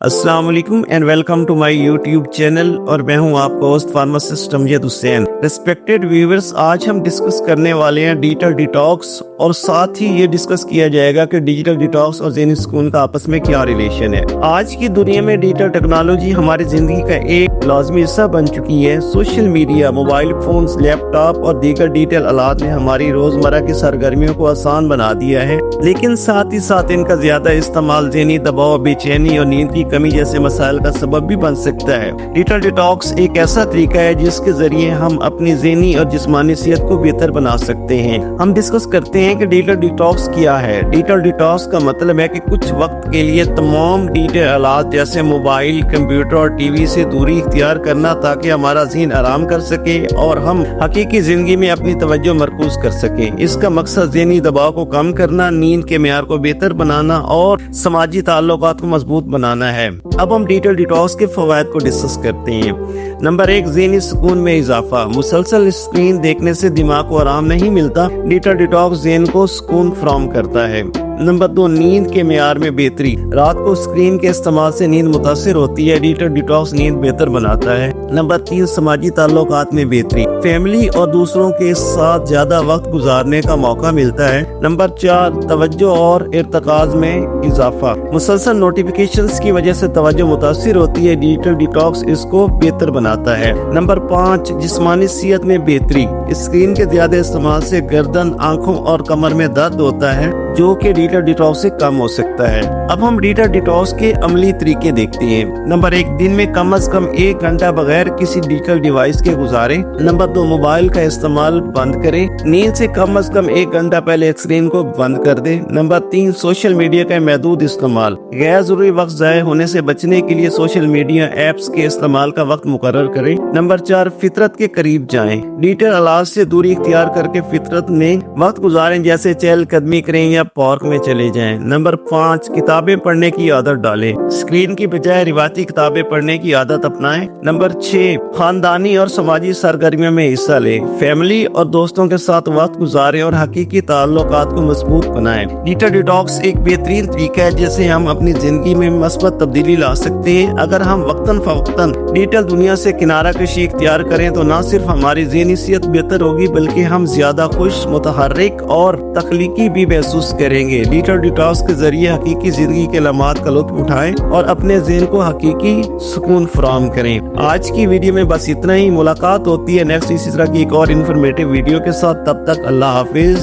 अस्सलाम वालेकुम and welcome to my YouTube channel और मैं हूं आपका host pharmacist Amjad Hussain. Respected viewers, आज हम डिस्कस करने वाले हैं डिजिटल डिटॉक्स और साथ ही ये डिस्कस किया जाएगा कि डिजिटल डिटॉक्स और ज़हनी सुकून का आपस में क्या रिलेशन है। आज की दुनिया में डिजिटल टेक्नोलॉजी हमारी जिंदगी का एक लाजमी हिस्सा बन चुकी है। Social media, mobile phones, laptop और दीगर डिजिटल आलात ने हमारी रोजमर्रा की सरगर्मियों को आसान बना दिया है, लेकिन साथ ही साथ इनका ज्यादा इस्तेमाल ज़हनी दबाव, बेचैनी और नींद की कमी जैसे मसाइल का सबब भी बन सकता है। डिजिटल डिटॉक्स एक ऐसा तरीका है जिसके जरिए हम अपनी ज़हनी और जिस्मानी सेहत को बेहतर बना सकते हैं। हम डिस्कस करते हैं कि डिजिटल डिटॉक्स क्या है। डिजिटल डिटॉक्स का मतलब है कि कुछ वक्त के लिए तमाम डिजिटल आलात जैसे मोबाइल, कंप्यूटर और टीवी से दूरी इख्तियार करना, ताकि हमारा ज़हन आराम कर सके और हम हकीकी जिंदगी में अपनी तवज्जो मरकूज कर सके। इसका मकसद ज़हनी दबाव को कम करना, नींद के मेयार को बेहतर बनाना और समाजी ताल्लुकात को मजबूत बनाना है। अब हम डिजिटल डिटॉक्स के फवायद को डिस्कस करते हैं। नंबर 1, ज़हनी सुकून में इजाफा। मुसलसल स्क्रीन देखने से दिमाग को आराम नहीं मिलता। डिजिटल डिटॉक्स ज़हन को सुकून फराहम करता है। नंबर 2, नींद के मेयार में बेहतरी। रात को स्क्रीन के इस्तेमाल से नींद मुतासिर होती है, डिजिटल डिटॉक्स नींद बेहतर बनाता है। नंबर 3, समाजी ताल्लुकात में बेहतरी। फैमिली और दूसरों के साथ ज्यादा वक्त गुजारने का मौका मिलता है। नंबर 4, तवज्जो और इर्तिकाज में इजाफा। मुसलसल नोटिफिकेशंस की वजह से तवज्जो मुतासिर होती है, डिजिटल डिटॉक्स इसको बेहतर बनाता है। नंबर 5, जिस्मानी सेहत में बेहतरी। स्क्रीन के ज्यादा इस्तेमाल से गर्दन, आंखों और कमर में दर्द होता है, जो कि डिजिटल डिटॉक्स से कम हो सकता है। अब हम डिजिटल डिटॉक्स के अमली तरीके देखते हैं। नंबर 1, दिन में कम से कम 1 घंटा बगैर किसी डिजिटल डिवाइस के गुजारे। नंबर 2, मोबाइल का इस्तेमाल बंद करें। नींद से कम 1 घंटा पहले स्क्रीन को बंद कर दे। नंबर 3, सोशल मीडिया का महदूद इस्तेमाल। गैर जरूरी वक्त जाया होने से बचने के लिए सोशल मीडिया एप्स के इस्तेमाल का वक्त मुकर्रर करें। नंबर 4, फितरत के करीब जाएं। डिजिटल आलात से दूरी इख्तियार करके फितरत में वक्त गुजारें, जैसे चहलकदमी करें या पार्क में चले जाएं। नंबर 5, किताबें पढ़ने की आदत डालें। स्क्रीन की बजाय रिवायती किताबें पढ़ने की आदत अपनाएं। नंबर 6, खानदानी और समाजी सरगर्मियों में हिस्सा लें। फैमिली और दोस्तों के साथ वक्त गुजारें और हकीकी ताल्लुकात को मजबूत बनाएं। डिजिटल डिटॉक्स एक बेहतरीन तरीका है जिससे हम अपनी जिंदगी में मस्बत तब्दीली ला सकते हैं। अगर हम वक्तन फवक्तन डिजिटल दुनिया से किनारा कशी इख्तियार करें तो न सिर्फ हमारी ज़हनी सेहत बेहतर होगी, बल्कि हम ज्यादा खुश, मुतहर्रिक और तख्लीकी भी महसूस करेंगे। डिजिटल डिटॉक्स के जरिए हकीकी जिंदगी के लम्हात का लुत्फ उठाएं और अपने ज़हन को हकीकी सुकून फराहम करें। आज की वीडियो में बस इतना ही। मुलाकात होती है नेक्स्ट इसी तरह की एक और इन्फॉर्मेटिव वीडियो के साथ। तब तक अल्लाह हाफिज।